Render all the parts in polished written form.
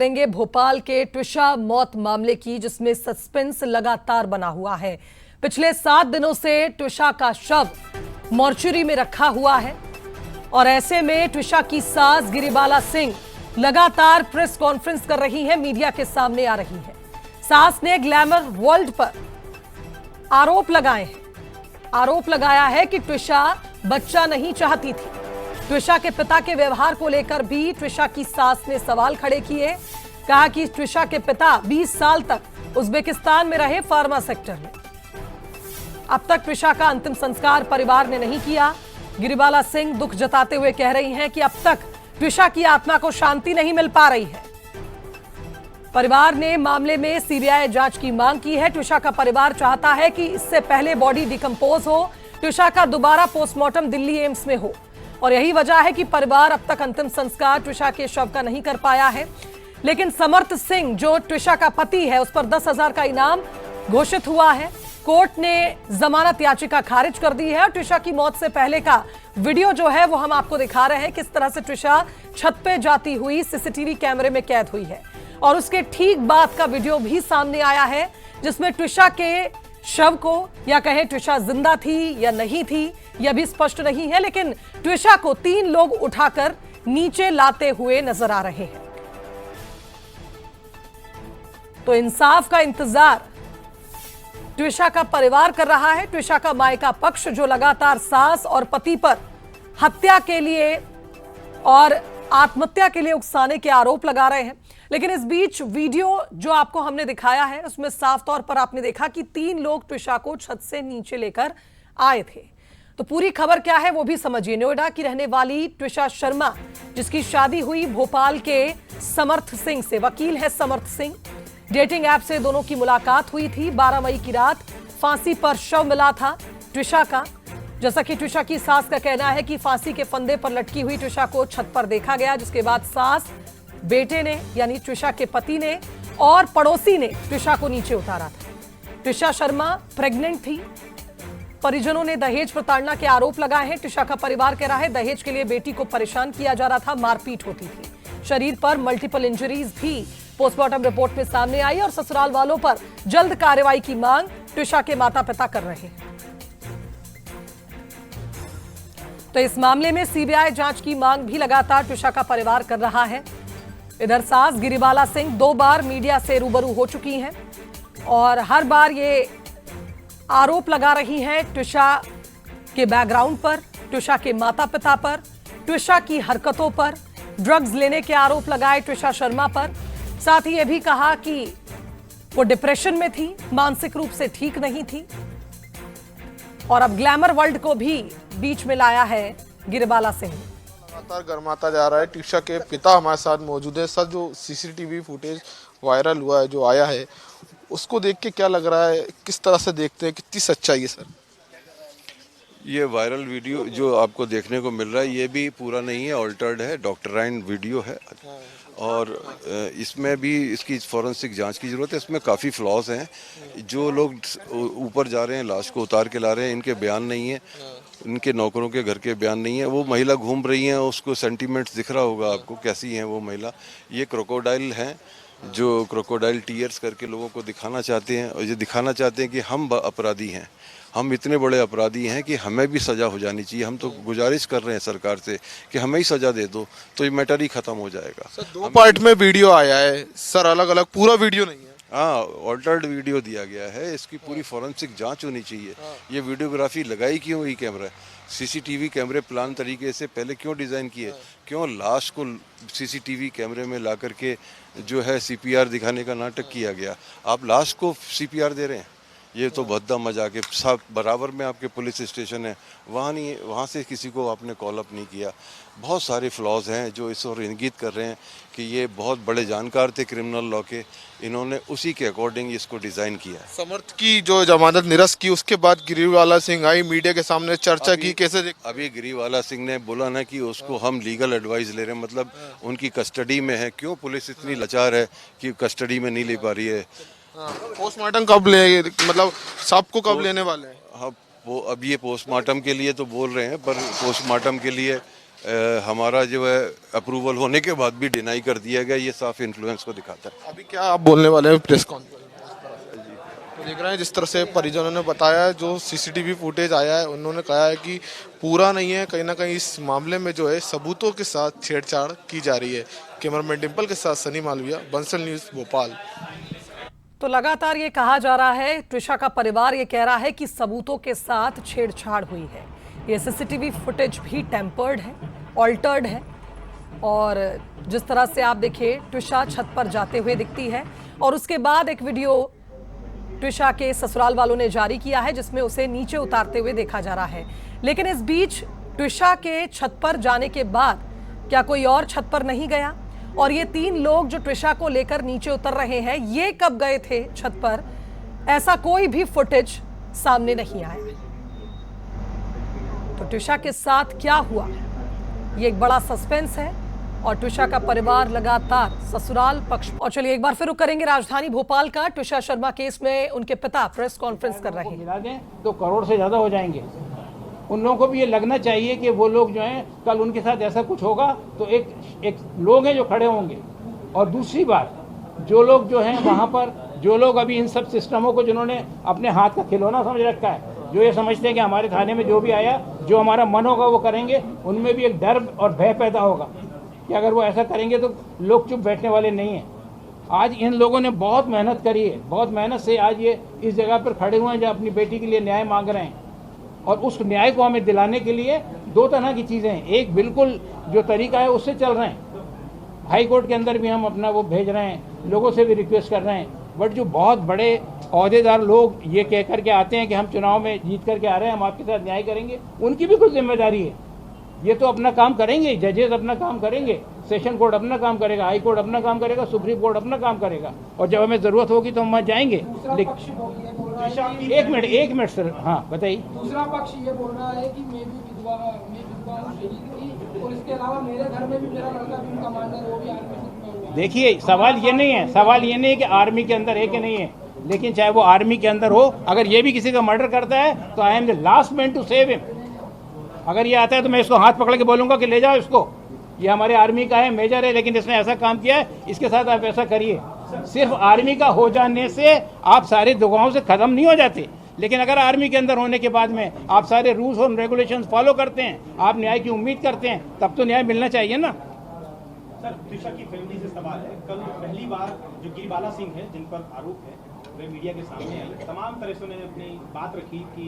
देंगे भोपाल के ट्विशा मौत मामले की, जिसमें सस्पेंस लगातार बना हुआ है। पिछले 7 दिनों से ट्विशा का शव मॉर्चुरी में रखा हुआ है और ऐसे में ट्विशा की सास गिरिबाला सिंह लगातार प्रेस कॉन्फ्रेंस कर रही है, मीडिया के सामने आ रही है। सास ने ग्लैमर वर्ल्ड पर आरोप लगाया है कि ट्विशा बच्चा नहीं चाहती थी। ट्विशा के पिता के व्यवहार को लेकर भी ट्विशा की सास ने सवाल खड़े किए। कहा कि ट्विशा के पिता 20 साल तक उज्बेकिस्तान में रहे, फार्मा सेक्टर में। अब तक ट्विशा का अंतिम संस्कार परिवार ने नहीं किया। गिरिबाला सिंह दुख जताते हुए कह रही हैं कि अब तक ट्विशा की आत्मा को शांति नहीं मिल पा रही है। परिवार ने मामले में सीबीआई जांच की मांग की है। ट्विशा का परिवार चाहता है कि इससे पहले बॉडी डिकम्पोज हो, ट्विशा का दोबारा पोस्टमार्टम दिल्ली एम्स में हो, और यही वजह है कि परिवार अब तक अंतिम संस्कार ट्विशा के शव का नहीं कर पाया है। लेकिन समर्थ सिंह, जो ट्विशा का पति है, उस पर 10,000 का इनाम घोषित हुआ है। कोर्ट ने जमानत याचिका खारिज कर दी है और ट्विशा की मौत से पहले का वीडियो जो है वो हम आपको दिखा रहे हैं, किस तरह से ट्विशा छत पे जाती हुई सीसीटीवी कैमरे में कैद हुई है। और उसके ठीक बाद का वीडियो भी सामने आया है, जिसमें ट्विशा के शव को, या कहें ट्विशा जिंदा थी या नहीं थी, यह भी स्पष्ट नहीं है, लेकिन ट्विशा को 3 लोग उठाकर नीचे लाते हुए नजर आ रहे हैं। तो इंसाफ का इंतजार ट्विशा का परिवार कर रहा है। ट्विशा का मायका पक्ष, जो लगातार सास और पति पर हत्या के लिए और आत्महत्या के लिए उकसाने के आरोप लगा रहे हैं। लेकिन इस बीच वीडियो जो आपको हमने दिखाया है, उसमें साफ तौर पर आपने देखा कि 3 लोग ट्विशा को छत से नीचे लेकर आए थे। तो पूरी खबर क्या है वो भी समझिए। नोएडा की रहने वाली ट्विशा शर्मा, जिसकी शादी हुई भोपाल के समर्थ सिंह से, वकील है समर्थ सिंह, डेटिंग ऐप से दोनों की मुलाकात हुई थी। 12 मई की रात फांसी पर शव मिला था ट्विशा का। जैसा कि ट्विशा की सास का कहना है कि फांसी के फंदे पर लटकी हुई ट्विशा को छत पर देखा गया, जिसके बाद सास, बेटे ने यानी ट्विशा के पति ने और पड़ोसी ने ट्विशा को नीचे उतारा था। ट्विशा शर्मा प्रेग्नेंट थी। परिजनों ने दहेज प्रताड़ना के आरोप लगाए हैं। ट्विशा का परिवार कह रहा है दहेज के लिए बेटी को परेशान किया जा रहा था, मारपीट होती थी। शरीर पर मल्टीपल इंजरीज भी पोस्टमार्टम रिपोर्ट में सामने आई और ससुराल वालों पर जल्द कार्रवाई की मांग ट्विशा के माता पिता कर रहे हैं। तो इस मामले में सीबीआई जांच की मांग भी लगातार ट्विशा का परिवार कर रहा है। इधर सास गिरिबाला सिंह 2 बार मीडिया से रूबरू हो चुकी हैं और हर बार ये आरोप लगा रही हैं ट्विशा के बैकग्राउंड पर, ट्विशा के माता पिता पर, ट्विशा की हरकतों पर, ड्रग्स लेने के आरोप लगाए ट्विशा शर्मा पर। साथ ही यह भी कहा कि वो डिप्रेशन में थी, मानसिक रूप से ठीक नहीं थी। और अब ग्लैमर वर्ल्ड को भी बीच में लाया है गिरिबाला सिंह। लगातार गर्माता जा रहा है। ट्विशा के पिता हमारे साथ मौजूद है। सर, जो सीसीटीवी फुटेज वायरल हुआ है, जो आया है, उसको देख के क्या लग रहा है, किस तरह से देखते हैं, कितनी सच्चाई है सर? ये वायरल वीडियो जो आपको देखने को मिल रहा है, ये भी पूरा नहीं है, ऑल्टर्ड है, डॉक्टराइन वीडियो है और इसमें भी इसकी फॉरेंसिक जांच की ज़रूरत है। इसमें काफ़ी फ्लॉज हैं। जो लोग ऊपर जा रहे हैं, लाश को उतार के ला रहे हैं, इनके बयान नहीं है, इनके नौकरों के घर के बयान नहीं है। वो महिला घूम रही हैं, उसको सेंटीमेंट्स दिख रहा होगा आपको, कैसी हैं वो महिला। ये क्रोकोडाइल हैं, जो क्रोकोडाइल टीयर्स करके लोगों को दिखाना चाहते हैं, और ये दिखाना चाहते हैं कि हम अपराधी हैं, हम इतने बड़े अपराधी हैं कि हमें भी सज़ा हो जानी चाहिए। हम तो गुजारिश कर रहे हैं सरकार से कि हमें ही सज़ा दे दो, तो ये मैटर ही ख़त्म हो जाएगा। सर, 2 पार्ट में वीडियो आया है सर, अलग अलग, पूरा वीडियो नहीं है। हाँ, ऑल्टर्ड वीडियो दिया गया है। इसकी पूरी फॉरेंसिक जांच होनी चाहिए। ये वीडियोग्राफी लगाई क्यों हुई कैमरा? सीसीटीवी कैमरे प्लान तरीके से पहले क्यों डिज़ाइन किए? क्यों लाश को सीसीटीवी कैमरे में ला करके जो है सीपीआर दिखाने का नाटक किया गया? आप लाश को सीपीआर दे रहे हैं, ये तो भद्दा मजाक है। सब बराबर में आपके पुलिस स्टेशन है, वहाँ नहीं, वहाँ से किसी को आपने कॉल अप नहीं किया। बहुत सारे फ्लॉज हैं जो इस ओर इंगित कर रहे हैं कि ये बहुत बड़े जानकार थे क्रिमिनल लॉ के, इन्होंने उसी के अकॉर्डिंग इसको डिज़ाइन किया। समर्थ की जो जमानत निरस्त की, उसके बाद गिरिबाला सिंह आई, मीडिया के सामने चर्चा की, कैसे देख? अभी गिरिबाला सिंह ने बोला ना कि उसको हम लीगल एडवाइस ले रहे हैं, मतलब उनकी कस्टडी में है। क्यों पुलिस इतनी लाचार है कि कस्टडी में नहीं ले पा रही है? पोस्टमार्टम कब ले, मतलब सबको कब लेने वाले हैं? हाँ, वो अब ये पोस्टमार्टम के लिए तो बोल रहे हैं, पर पोस्टमार्टम के लिए हमारा जो है अप्रूवल होने के बाद भी डिनाई कर दिया गया। ये साफ इन्फ्लुएंस को दिखाता है। अभी क्या आप बोलने वाले हैं प्रेस कॉन्फ्रेंस में? तो देख रहे हैं जिस तरह से परिजनों ने बताया है, जो सीसीटीवी फुटेज आया है उन्होंने कहा है कि पूरा नहीं है, कहीं ना कहीं इस मामले में जो है सबूतों के साथ छेड़छाड़ की जा रही है। कैमरामैन डिम्पल के साथ सनी मालविया, बंसल न्यूज़, भोपाल। तो लगातार ये कहा जा रहा है, ट्विशा का परिवार ये कह रहा है कि सबूतों के साथ छेड़छाड़ हुई है। ये सीसीटीवी फुटेज भी टेम्पर्ड है, ऑल्टर्ड है। और जिस तरह से आप देखिए, ट्विशा छत पर जाते हुए दिखती है और उसके बाद एक वीडियो ट्विशा के ससुराल वालों ने जारी किया है जिसमें उसे नीचे उतारते हुए देखा जा रहा है। लेकिन इस बीच ट्विशा के छत पर जाने के बाद क्या कोई और छत पर नहीं गया? और ये 3 लोग जो ट्विशा को लेकर नीचे उतर रहे हैं, ये कब गए थे छत पर? ऐसा कोई भी फुटेज सामने नहीं आया। तो ट्विशा के साथ क्या हुआ, ये एक बड़ा सस्पेंस है और ट्विशा का परिवार लगातार ससुराल पक्ष। और चलिए एक बार फिर रुक करेंगे राजधानी भोपाल का। ट्विशा शर्मा केस में उनके पिता प्रेस कॉन्फ्रेंस कर रहे हैं। मिला दें तो करोड़ से ज्यादा हो जाएंगे। उन लोगों को भी ये लगना चाहिए कि वो लोग जो हैं, कल उनके साथ ऐसा कुछ होगा तो एक लोग हैं जो खड़े होंगे। और दूसरी बात, जो लोग जो हैं वहाँ पर, जो लोग अभी इन सब सिस्टमों को जिन्होंने अपने हाथ का खिलौना समझ रखा है, जो ये समझते हैं कि हमारे थाने में जो भी आया, जो हमारा मन होगा वो करेंगे, उनमें भी एक डर और भय पैदा होगा कि अगर वो ऐसा करेंगे तो लोग चुप बैठने वाले नहीं हैं। आज इन लोगों ने बहुत मेहनत करी है, बहुत मेहनत से आज ये इस जगह पर खड़े हुए हैं जो अपनी बेटी के लिए न्याय मांग रहे हैं। और उस न्याय को हमें दिलाने के लिए 2 तरह की चीज़ें हैं। एक, बिल्कुल जो तरीका है उससे चल रहे हैं। हाई कोर्ट के अंदर भी हम अपना वो भेज रहे हैं, लोगों से भी रिक्वेस्ट कर रहे हैं। बट जो बहुत बड़े अहदेदार लोग ये कह करके आते हैं कि हम चुनाव में जीत करके आ रहे हैं, हम आपके साथ न्याय करेंगे, उनकी भी कुछ जिम्मेदारी है। ये तो अपना काम करेंगे, जजेस अपना काम करेंगे, सेशन कोर्ट अपना काम करेगा, हाई कोर्ट अपना काम करेगा, सुप्रीम कोर्ट अपना काम करेगा। और जब हमें ज़रूरत होगी तो हम वहाँ जाएंगे। एक मिनट सर, हाँ बताइए। दूसरा पक्ष ये बोल रहा है कि मैं विधवा हूँ, शहीद थी, और इसके अलावा मेरे घर में भी मेरा लड़का भी कमांडर, वो भी आर्मी में हुआ। देखिए, सवाल ये नहीं है कि आर्मी के अंदर है कि नहीं है, लेकिन चाहे वो आर्मी के अंदर हो, अगर ये भी किसी का मर्डर करता है तो I am the last man to save him. अगर ये आता है तो मैं इसको हाथ पकड़ के बोलूंगा कि ले जाओ इसको, ये हमारे आर्मी का है, मेजर है, लेकिन इसने ऐसा काम किया है, इसके साथ आप ऐसा करिए। सिर्फ आर्मी का हो जाने से आप सारे दुगाओं से खत्म नहीं हो जाते, लेकिन अगर आर्मी के अंदर होने के बाद में आप सारे रूल्स और रेगुलेशंस फॉलो करते हैं, आप न्याय की उम्मीद करते हैं, तब तो न्याय मिलना चाहिए ना। सर, ट्विशा की फैमिली से सवाल है। कल पहली बार जो गिरिबाला सिंह है, जिन पर आरोप है, वे मीडिया के सामने आई। तमाम तरह से उन्होंने अपनी बात रखी कि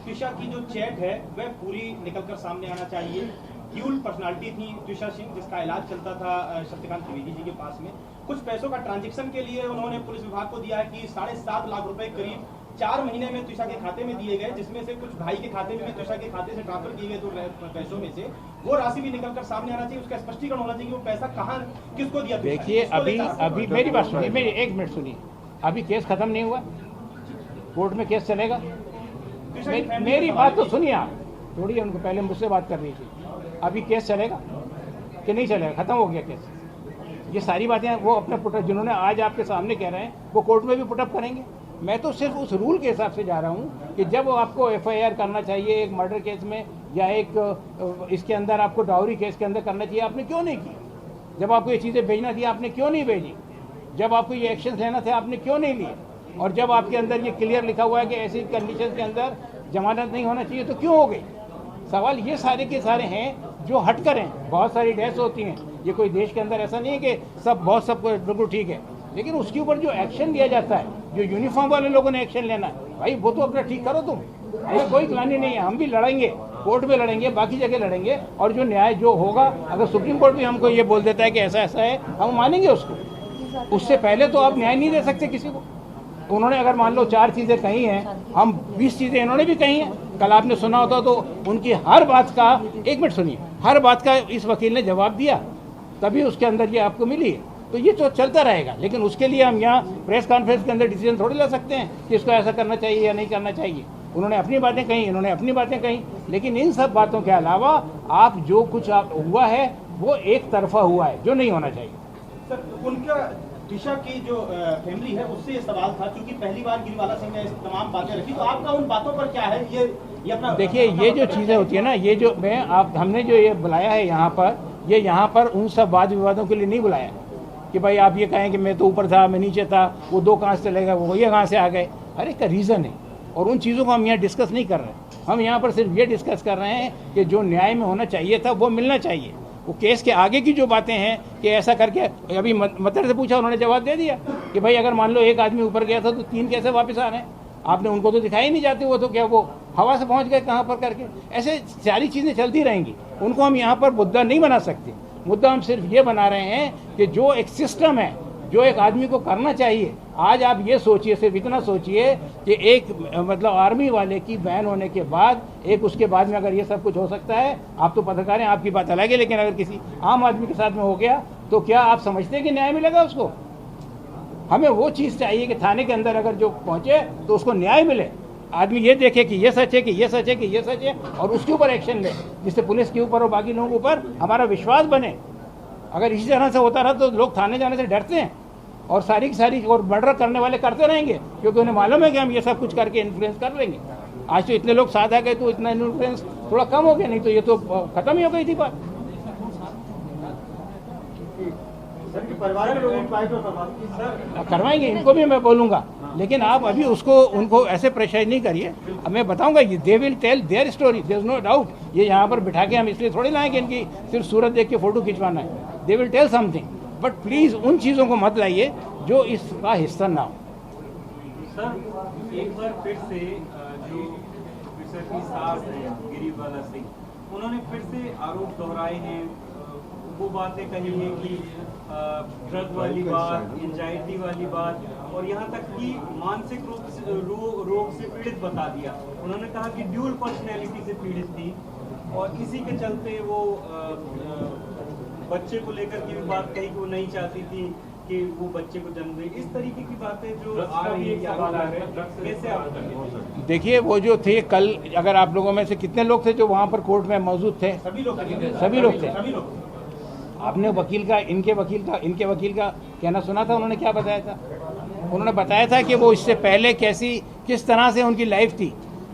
ट्विशा की जो चैट है वह पूरी निकलकर सामने आना चाहिए। ड्यूल पर्सनालिटी थी ट्विशा सिंह, जिसका इलाज चलता था शक्तिकांत त्रिवेदी जी के पास में। कुछ पैसों का ट्रांजेक्शन के लिए उन्होंने पुलिस विभाग को दिया है कि 7.5 लाख रुपए करीब 4 महीने में ट्विशा के खाते में दिए गए, जिसमें से कुछ भाई के खाते में भी ट्विशा के खाते से ट्रांसफर किए गए 2 पैसों में से। वो राशि भी निकलकर सामने आना चाहिए, उसका स्पष्टीकरण होना चाहिए कि वो पैसा कहाँ, किसको दिया। देखिए, अभी मेरी बात सुनिए, मेरी 1 मिनट सुनिए। अभी केस खत्म नहीं हुआ, कोर्ट में केस चलेगा। मेरी बात तो सुनिए आप, थोड़ी उनको पहले मुझसे बात कर रही थी। अभी केस चलेगा कि नहीं चलेगा? खत्म हो गया केस। ये सारी बातें वो अपने पुटअप, जिन्होंने आज आपके सामने कह रहे हैं, वो कोर्ट में भी पुटअप करेंगे। मैं तो सिर्फ उस रूल के हिसाब से जा रहा हूँ कि जब आपको FIR करना चाहिए एक मर्डर केस में, या एक इसके अंदर आपको डाउरी केस के अंदर करना चाहिए, आपने क्यों नहीं की? जब आपको ये चीज़ें भेजना थी, आपने क्यों नहीं भेजी? जब आपको ये एक्शन लेना था, आपने क्यों नहीं लिए? और जब आपके अंदर ये क्लियर लिखा हुआ है कि ऐसी कंडीशन के अंदर जमानत नहीं होना चाहिए, तो क्यों हो गई? सवाल ये सारे के सारे हैं जो हटकर हैं। बहुत सारी डेथ्स होती हैं, ये कोई देश के अंदर ऐसा नहीं है कि सब बिल्कुल ठीक है, लेकिन उसके ऊपर जो एक्शन लिया जाता है, जो यूनिफॉर्म वाले लोगों ने एक्शन लेना है, भाई वो तो अपना ठीक करो तुम। हमें कोई ग्लानि नहीं है, हम भी लड़ेंगे, कोर्ट में लड़ेंगे, बाकी जगह लड़ेंगे, और जो न्याय जो होगा, अगर सुप्रीम कोर्ट भी हमको ये बोल देता है कि ऐसा ऐसा है, हम मानेंगे उसको। उससे पहले तो आप न्याय नहीं दे सकते किसी को। उन्होंने अगर मान लो 4 चीज़ें कही हैं, हम 20 चीज़ें इन्होंने भी कही हैं। कल आपने सुना होता तो उनकी हर बात का, 1 मिनट सुनिए, हर बात का इस वकील ने जवाब दिया, तभी उसके अंदर ये आपको मिली है। तो ये तो चलता रहेगा, लेकिन उसके लिए हम यहाँ प्रेस कॉन्फ्रेंस के अंदर डिसीजन थोड़ी ले सकते हैं कि इसको ऐसा करना चाहिए या नहीं करना चाहिए। उन्होंने अपनी बातें कही, इन्होंने अपनी बातें कही, लेकिन इन सब बातों के अलावा आप जो कुछ आप हुआ है वो एक तरफा हुआ है, जो नहीं होना चाहिए। सर, उनका ट्विशा की जो फैमिली है उससे ये सवाल था, क्योंकि पहली बार गिरिबाला सिंह ने तमाम बातें रखी, तो आपका उन बातों पर क्या है? ये ये अपना देखिए ये जो चीज़ें होती है ना, ये जो हमने जो ये बुलाया है यहाँ पर, ये यहाँ पर उन सब वाद विवादों के लिए नहीं बुलाया कि भाई आप ये कहें कि मैं तो ऊपर था, मैं नीचे था, वो दो कहाँ से चले गए, वो ये कहाँ से आ गए। हर एक का रीज़न है और उन चीज़ों को हम यहाँ डिस्कस नहीं कर रहे हैं। हम यहाँ पर सिर्फ ये डिस्कस कर रहे हैं कि जो न्याय में होना चाहिए था वो मिलना चाहिए। वो केस के आगे की जो बातें हैं कि ऐसा करके, अभी मतर से पूछा, उन्होंने जवाब दे दिया कि भाई अगर मान लो एक आदमी ऊपर गया था तो 3 कैसे वापस आ रहे हैं। आपने उनको तो दिखाई नहीं जाते, वो तो क्या वो हवा से पहुंच गए कहाँ पर करके। ऐसे सारी चीज़ें चलती रहेंगी, उनको हम यहाँ पर मुद्दा नहीं बना सकते। मुद्दा हम सिर्फ ये बना रहे हैं कि जो एक सिस्टम है, जो एक आदमी को करना चाहिए। आज आप ये सोचिए, सिर्फ इतना सोचिए कि एक मतलब आर्मी वाले की बहन होने के बाद, एक उसके बाद में अगर ये सब कुछ हो सकता है, आप तो पत्रकार हैं, आपकी बात अलग है, लेकिन अगर किसी आम आदमी के साथ में हो गया तो क्या आप समझते हैं कि न्याय मिलेगा उसको? हमें वो चीज़ चाहिए कि थाने के अंदर अगर जो पहुंचे तो उसको न्याय मिले। आदमी ये देखे कि ये सच है, कि ये सच है, कि ये सच है, और उसके ऊपर एक्शन ले, जिससे पुलिस के ऊपर और बाकी लोगों के ऊपर हमारा विश्वास बने। अगर इसी तरह से होता रहा तो लोग थाने जाने से डरते हैं और सारी की सारी और मर्डर करने वाले करते रहेंगे, क्योंकि उन्हें मालूम है कि हम ये सब कुछ करके इन्फ्लुएंस कर लेंगे। आज तो इतने लोग साथ आ गए तो इतना इन्फ्लुएंस थोड़ा कम हो गया, नहीं तो ये तो खत्म ही हो गई थी बात। करवाएंगे, इनको भी मैं बोलूँगा, लेकिन आप अभी उनको ऐसे प्रेशर नहीं करिए। अब मैं बताऊंगा, they will tell their story, there is no doubt. ये यहाँ पर बिठा के हम इसलिए थोड़ी लाएंगे इनकी सिर्फ सूरत देख के फोटो खिंचवाना है। They will tell something, but please उन चीज़ों को मत लाइए जो इसका हिस्सा ना हो। सर एक बार फिर से जो ऑफिसर की सास है गिरीबाला सिंह, उन्होंने फिर से आरोप दोहराए हैं। वो बातें कही है कि ड्रग वाली बात, एंजाइटी वाली बात, और यहाँ तक कि मानसिक रोग से पीड़ित बता दिया। उन्होंने कहा कि ड्यूल पर्सनैलिटी से पीड़ित थी और इसी के चलते वो बच्चे को लेकर की भी बात कही कि वो नहीं चाहती थी कि वो बच्चे को जन्म दे। इस तरीके की बातें जो आ रही है, कैसे आप देखिए, वो जो थे कल, अगर आप लोगों में से कितने लोग थे जो वहाँ पर कोर्ट में मौजूद थे? सभी लोग थे। आपने इनके वकील का कहना सुना था? उन्होंने क्या बताया था? उन्होंने बताया था कि वो इससे पहले किस तरह से उनकी लाइफ थी।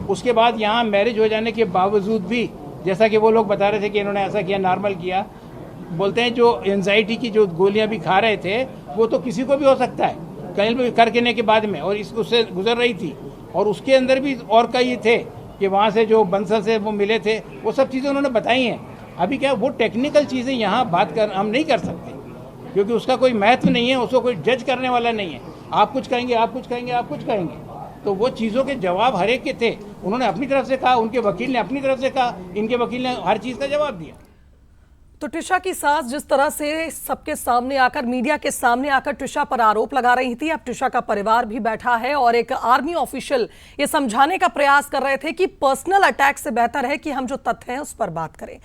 उसके बाद यहाँ मैरिज हो जाने के बावजूद भी, जैसा कि वो लोग बता रहे थे कि इन्होंने ऐसा किया, नॉर्मल किया। बोलते हैं जो एंजाइटी की जो गोलियां भी खा रहे थे, वो तो किसी को भी हो सकता है कहीं भी करने के बाद में, और उससे गुजर रही थी। और उसके अंदर भी और कई थे कि वहाँ से जो बंसल से वो मिले थे, वो सब चीज़ें उन्होंने बताई हैं। अभी क्या वो टेक्निकल चीज़ें यहाँ हम नहीं कर सकते, क्योंकि उसका कोई महत्व नहीं है, उसको कोई जज करने वाला नहीं है। आप कुछ कहेंगे, आप कुछ कहेंगे, आप कुछ कहेंगे, तो वो चीज़ों के जवाब हर एक के थे। उन्होंने अपनी तरफ से कहा, उनके वकील ने अपनी तरफ से कहा, इनके वकील ने हर चीज़ का जवाब दिया। तो ट्रिशा की सास जिस तरह से सबके सामने आकर, मीडिया के सामने आकर ट्रिशा पर आरोप लगा रही थी, अब ट्रिशा का परिवार भी बैठा है और एक आर्मी ऑफिशियल ये समझाने का प्रयास कर रहे थे कि पर्सनल अटैक से बेहतर है कि हम जो तथ्य हैं उस पर बात करें।